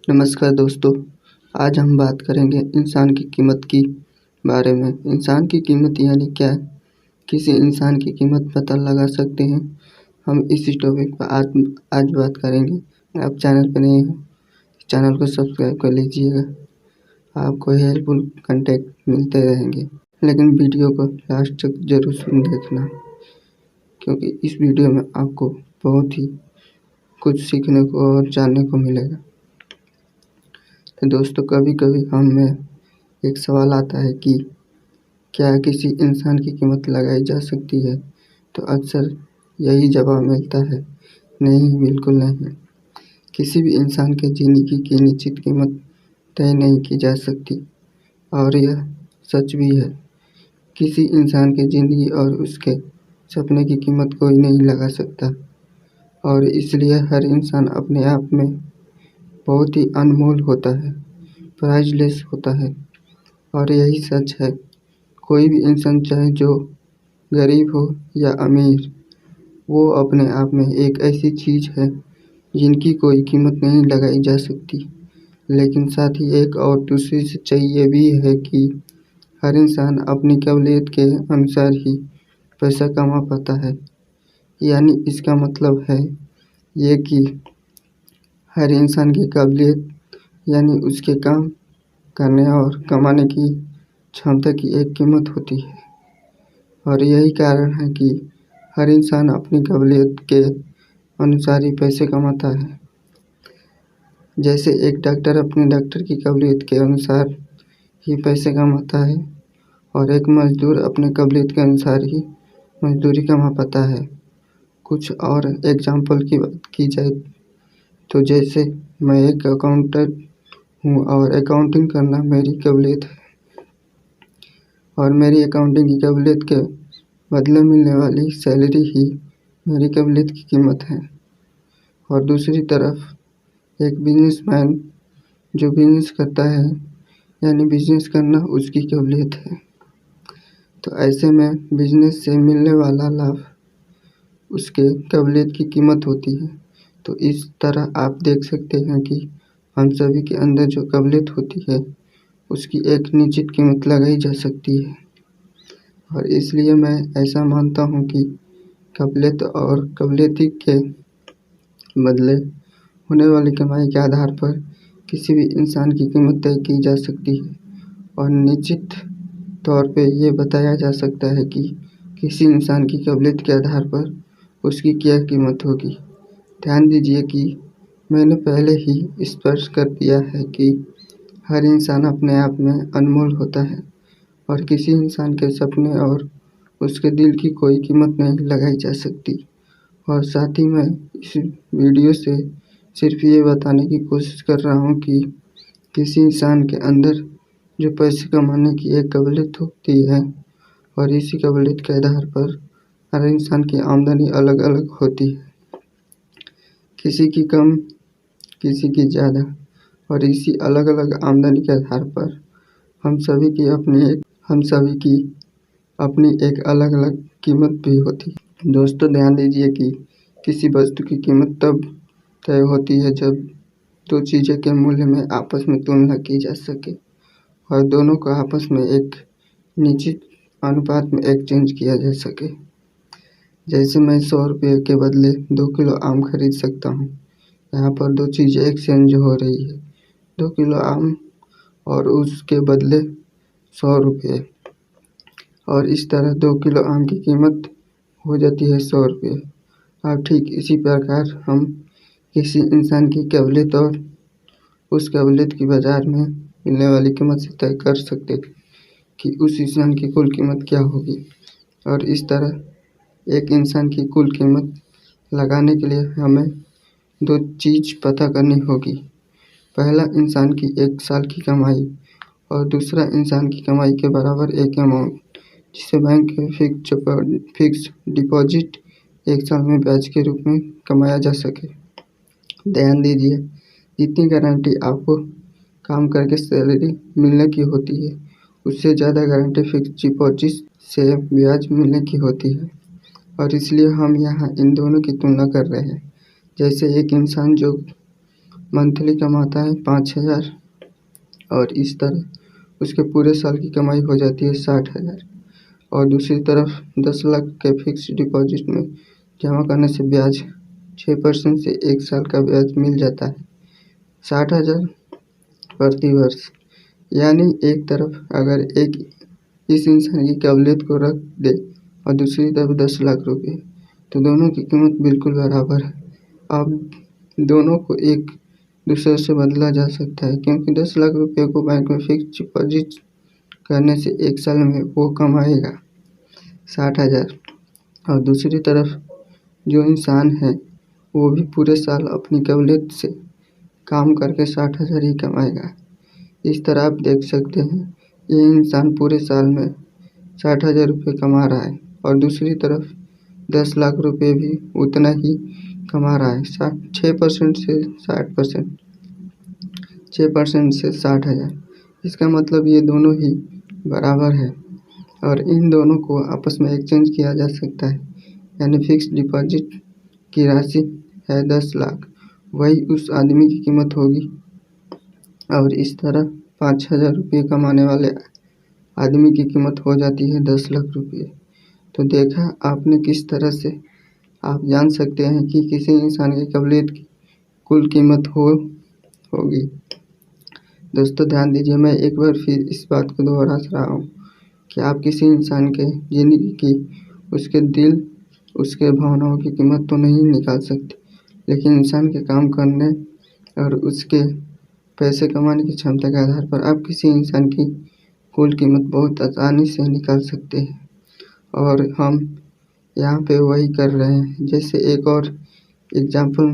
नमस्कार दोस्तों, आज हम बात करेंगे इंसान की कीमत की बारे में। इंसान की कीमत यानी क्या? किसी इंसान की कीमत पता लगा सकते हैं? हम इसी टॉपिक पर आज बात करेंगे। आप चैनल पर नए हो, चैनल को सब्सक्राइब कर लीजिएगा। आपको हेल्पफुल कंटेंट मिलते रहेंगे, लेकिन वीडियो को लास्ट तक जरूर सुन देखना, क्योंकि इस वीडियो में आपको बहुत ही कुछ सीखने को और जानने को मिलेगा। तो दोस्तों, कभी कभी हमें एक सवाल आता है कि क्या किसी इंसान की कीमत लगाई जा सकती है? तो अक्सर यही जवाब मिलता है, नहीं, बिल्कुल नहीं। किसी भी इंसान के जिंदगी की निश्चित कीमत तय नहीं की जा सकती, और यह सच भी है। किसी इंसान की जिंदगी और उसके सपने की कीमत कोई नहीं लगा सकता, और इसलिए हर इंसान अपने आप में बहुत ही अनमोल होता है, प्राइसलेस होता है। और यही सच है, कोई भी इंसान, चाहे जो गरीब हो या अमीर, वो अपने आप में एक ऐसी चीज़ है जिनकी कोई कीमत नहीं लगाई जा सकती। लेकिन साथ ही एक और दूसरी सच्चाई ये भी है कि हर इंसान अपनी काबिलियत के अनुसार ही पैसा कमा पाता है। यानी इसका मतलब है ये कि हर इंसान की काबिलियत यानी उसके काम करने और कमाने की क्षमता की एक कीमत होती है। और यही कारण है कि हर इंसान अपनी काबिलियत के अनुसार ही पैसे कमाता है। जैसे एक डॉक्टर अपनी डॉक्टर की काबिलियत के अनुसार ही पैसे कमाता है, और एक मजदूर अपनी काबिलियत के अनुसार ही मजदूरी कमा पाता है। कुछ और एग्जाम्पल की बात की जाए तो जैसे मैं एक अकाउंटेंट हूँ और अकाउंटिंग करना मेरी काबिलियत है, और मेरी अकाउंटिंग की काबिलियत के बदले मिलने वाली सैलरी ही मेरी काबिलियत की कीमत है। और दूसरी तरफ एक बिजनेसमैन जो बिजनेस करता है, यानी बिजनेस करना उसकी काबिलियत है। तो ऐसे में बिजनेस से मिलने वाला लाभ उसके काबिलियत की कीमत होती है। तो इस तरह आप देख सकते हैं कि हम सभी के अंदर जो काबिलियत होती है उसकी एक निश्चित कीमत लगाई जा सकती है। और इसलिए मैं ऐसा मानता हूँ कि काबिलियत और काबिलियत के बदले होने वाली कमाई के आधार पर किसी भी इंसान की कीमत तय की जा सकती है, और निश्चित तौर पे ये बताया जा सकता है कि किसी इंसान की काबिलियत के आधार पर उसकी क्या कीमत होगी। ध्यान दीजिए कि मैंने पहले ही स्पष्ट कर दिया है कि हर इंसान अपने आप में अनमोल होता है, और किसी इंसान के सपने और उसके दिल की कोई कीमत नहीं लगाई जा सकती। और साथ ही मैं इस वीडियो से सिर्फ ये बताने की कोशिश कर रहा हूँ कि किसी इंसान के अंदर जो पैसे कमाने की एक काबिलियत होती है, और इसी काबिलियत के आधार पर हर इंसान की आमदनी अलग अलग होती है, किसी की कम, किसी की ज़्यादा। और इसी अलग अलग आमदनी के आधार पर हम सभी की अपनी एक अलग अलग कीमत भी होती है। दोस्तों, ध्यान दीजिए कि किसी वस्तु की कीमत तब तय होती है जब दो चीज़ों के मूल्य में आपस में तुलना की जा सके, और दोनों को आपस में एक निश्चित अनुपात में एक्सचेंज किया जा सके। जैसे मैं 100 रुपये के बदले 2 किलो आम खरीद सकता हूँ। यहाँ पर दो चीज़ें एक्सचेंज हो रही है, 2 किलो आम और उसके बदले 100 रुपये। और इस तरह 2 किलो आम की कीमत हो जाती है 100 रुपये। अब ठीक इसी प्रकार हम किसी इंसान की काबिलियत और उस काबिलियत की बाज़ार में मिलने वाली कीमत से तय कर सकते हैं कि उस इंसान की कुल कीमत क्या होगी। और इस तरह एक इंसान की कुल कीमत लगाने के लिए हमें दो चीज़ पता करनी होगी। पहला, इंसान की एक साल की कमाई, और दूसरा इंसान की कमाई के बराबर एक अमाउंट जिसे बैंक के फिक्स डिपॉजिट एक साल में ब्याज के रूप में कमाया जा सके। ध्यान दीजिए, जितनी गारंटी आपको काम करके सैलरी मिलने की होती है, उससे ज़्यादा गारंटी फिक्स डिपॉजिट से ब्याज मिलने की होती है। और इसलिए हम यहाँ इन दोनों की तुलना कर रहे हैं। जैसे एक इंसान जो मंथली कमाता है 5,000 और इस तरह उसके पूरे साल की कमाई हो जाती है 60,000। और दूसरी तरफ 10 लाख के फिक्स डिपॉजिट में जमा करने से ब्याज 6% से 1 साल का ब्याज मिल जाता है 60,000 प्रति वर्ष। यानी एक तरफ अगर एक इस इंसान की काबिलियत को रख दे और दूसरी तरफ 10 लाख रुपए, तो दोनों की कीमत बिल्कुल बराबर है। अब दोनों को एक दूसरे से बदला जा सकता है, क्योंकि 10 लाख रुपए को बैंक में फिक्स डिपॉजिट करने से 1 साल में वो कमाएगा 60,000 और दूसरी तरफ जो इंसान है वो भी पूरे साल अपनी काबिलियत से काम करके 60,000 ही कमाएगा। इस तरह आप देख सकते हैं ये इंसान पूरे साल में 60,000 रुपये कमा रहा है और दूसरी तरफ 10 लाख रुपए भी उतना ही कमा रहा है 6% से 60%, 6% से 60,000। इसका मतलब ये दोनों ही बराबर है और इन दोनों को आपस में एक्सचेंज किया जा सकता है। यानी फिक्स डिपॉजिट की राशि है 10 लाख, वही उस आदमी की कीमत होगी और इस तरह 5,000 रुपये कमाने वाले आदमी की कीमत हो जाती है 10 लाख रुपये। तो देखा आपने किस तरह से आप जान सकते हैं कि किसी इंसान की काबिलियत की कुल कीमत होगी। दोस्तों ध्यान दीजिए, मैं एक बार फिर इस बात को दोहरा रहा हूँ कि आप किसी इंसान के जिंदगी की, उसके दिल, उसके भावनाओं की कीमत तो नहीं निकाल सकते, लेकिन इंसान के काम करने और उसके पैसे कमाने की क्षमता के आधार पर आप किसी इंसान की कुल कीमत बहुत आसानी से निकाल सकते हैं। और हम यहाँ पे वही कर रहे हैं। जैसे एक और एग्जाम्पल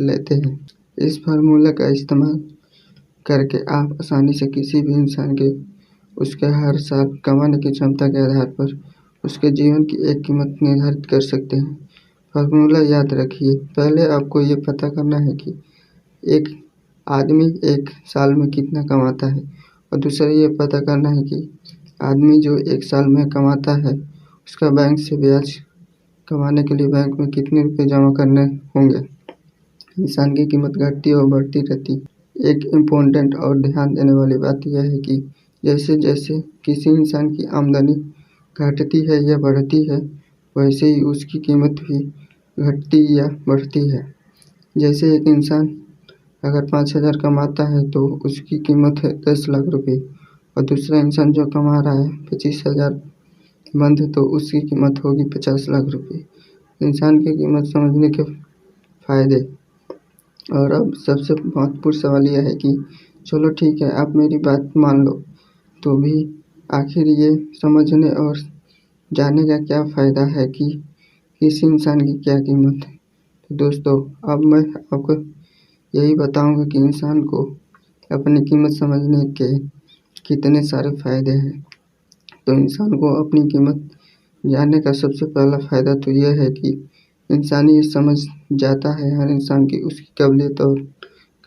लेते हैं। इस फार्मूला का इस्तेमाल करके आप आसानी से किसी भी इंसान के उसके हर साल कमाने की क्षमता के आधार पर उसके जीवन की एक कीमत निर्धारित कर सकते हैं। फार्मूला याद रखिए, पहले आपको ये पता करना है कि एक आदमी एक साल में कितना कमाता है और दूसरा ये पता करना है कि आदमी जो एक साल में कमाता है उसका बैंक से ब्याज कमाने के लिए बैंक में कितने रुपए जमा करने होंगे। इंसान की कीमत घटती और बढ़ती रहती। एक इम्पोर्टेंट और ध्यान देने वाली बात यह है कि जैसे जैसे किसी इंसान की आमदनी घटती है या बढ़ती है, वैसे ही उसकी कीमत भी घटती या बढ़ती है। जैसे एक इंसान अगर 5,000 कमाता है तो उसकी कीमत है 10 लाख रुपए और दूसरा इंसान जो कमा रहा है 25,000 मंथ, तो उसकी कीमत होगी 50 लाख रुपए। इंसान की कीमत समझने के फायदे। और अब सबसे महत्वपूर्ण सवाल यह है कि चलो ठीक है, आप मेरी बात मान लो, तो भी आखिर ये समझने और जानने का क्या फ़ायदा है कि किसी इंसान की क्या कीमत है। तो दोस्तों अब मैं आपको यही बताऊंगा कि इंसान को अपनी कीमत समझने के कितने सारे फ़ायदे हैं। तो इंसान को अपनी कीमत जानने का सबसे पहला फ़ायदा तो यह है कि इंसान ये समझ जाता है हर इंसान की उसकी काबिलियत और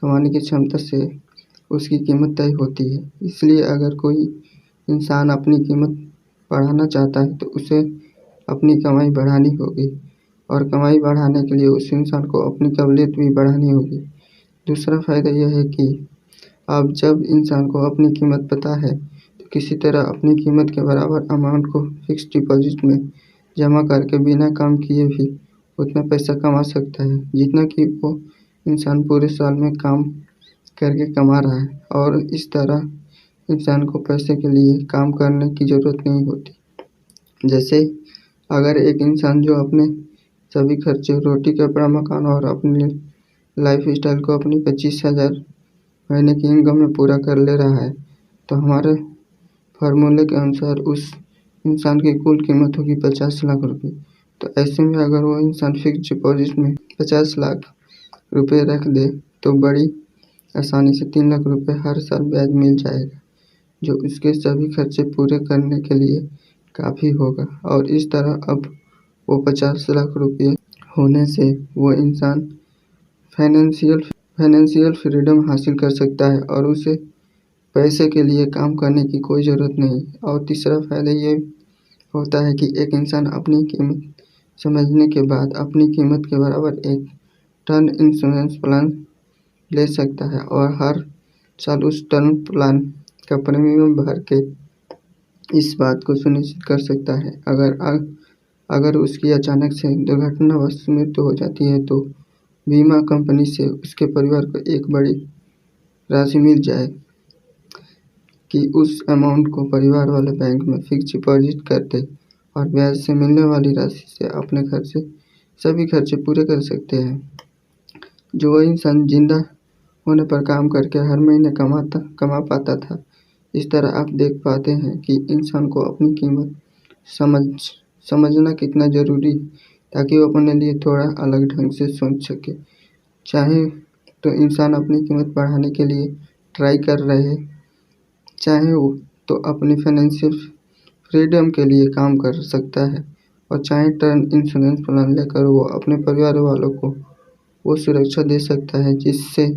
कमाने की क्षमता से उसकी कीमत तय होती है। इसलिए अगर कोई इंसान अपनी कीमत बढ़ाना चाहता है तो उसे अपनी कमाई बढ़ानी होगी और कमाई बढ़ाने के लिए उस इंसान को अपनी काबिलियत भी बढ़ानी होगी। दूसरा फ़ायदा यह है कि अब जब इंसान को अपनी कीमत पता है तो किसी तरह अपनी कीमत के बराबर अमाउंट को फिक्स डिपॉजिट में जमा करके बिना काम किए भी उतना पैसा कमा सकता है जितना कि वो इंसान पूरे साल में काम करके कमा रहा है। और इस तरह इंसान को पैसे के लिए काम करने की ज़रूरत नहीं होती। जैसे अगर एक इंसान जो अपने सभी खर्चे, रोटी, कपड़ा, मकान और अपनी लाइफ स्टाइल को अपनी 25,000 महीने की इनकम में पूरा कर ले रहा है, तो हमारे फार्मूले के अनुसार उस इंसान की कुल कीमत होगी 50 लाख रुपए। तो ऐसे में अगर वो इंसान फिक्स डिपॉजिट में 50 लाख रुपए रख दे तो बड़ी आसानी से 3 लाख रुपए हर साल ब्याज मिल जाएगा, जो उसके सभी खर्चे पूरे करने के लिए काफ़ी होगा। और इस तरह अब वो 50 लाख रुपये होने से वो इंसान फाइनेंशियल फ्रीडम हासिल कर सकता है और उसे पैसे के लिए काम करने की कोई ज़रूरत नहीं। और तीसरा फ़ायदा ये होता है कि एक इंसान अपनी कीमत समझने के बाद अपनी कीमत के बराबर एक टर्म इंश्योरेंस प्लान ले सकता है और हर साल उस टर्म प्लान का प्रीमियम भर के इस बात को सुनिश्चित कर सकता है अगर उसकी अचानक से दुर्घटनावश मृत्यु हो जाती है तो बीमा कंपनी से उसके परिवार को एक बड़ी राशि मिल जाए कि उस अमाउंट को परिवार वाले बैंक में फिक्स डिपॉजिट कर दे और ब्याज से मिलने वाली राशि से अपने सभी खर्चे पूरे कर सकते हैं। जो वह इंसान जिंदा होने पर काम करके हर महीने कमा पाता था। इस तरह आप देख पाते हैं कि इंसान को अपनी कीमत समझना कितना ज़रूरी है ताकि वो अपने लिए थोड़ा अलग ढंग से सोच सके। चाहे तो इंसान अपनी कीमत बढ़ाने के लिए ट्राई कर रहे चाहे वो तो अपनी फाइनेंशियल फ्रीडम के लिए काम कर सकता है और चाहे टर्म इंश्योरेंस प्लान लेकर वो अपने परिवार वालों को वो सुरक्षा दे सकता है जिससे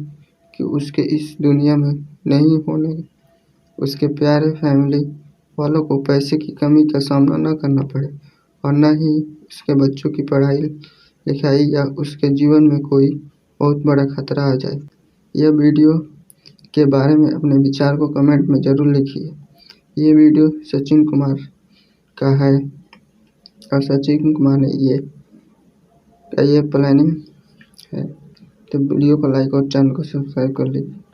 कि उसके इस दुनिया में नहीं होने उसके प्यारे फैमिली वालों को पैसे की कमी का सामना न करना पड़े और न ही उसके बच्चों की पढ़ाई लिखाई या उसके जीवन में कोई बहुत बड़ा खतरा आ जाए। यह वीडियो के बारे में अपने विचार को कमेंट में ज़रूर लिखिए। ये वीडियो सचिन कुमार का है और सचिन कुमार ने ये प्लानिंग है, तो वीडियो को लाइक और चैनल को सब्सक्राइब कर लीजिए।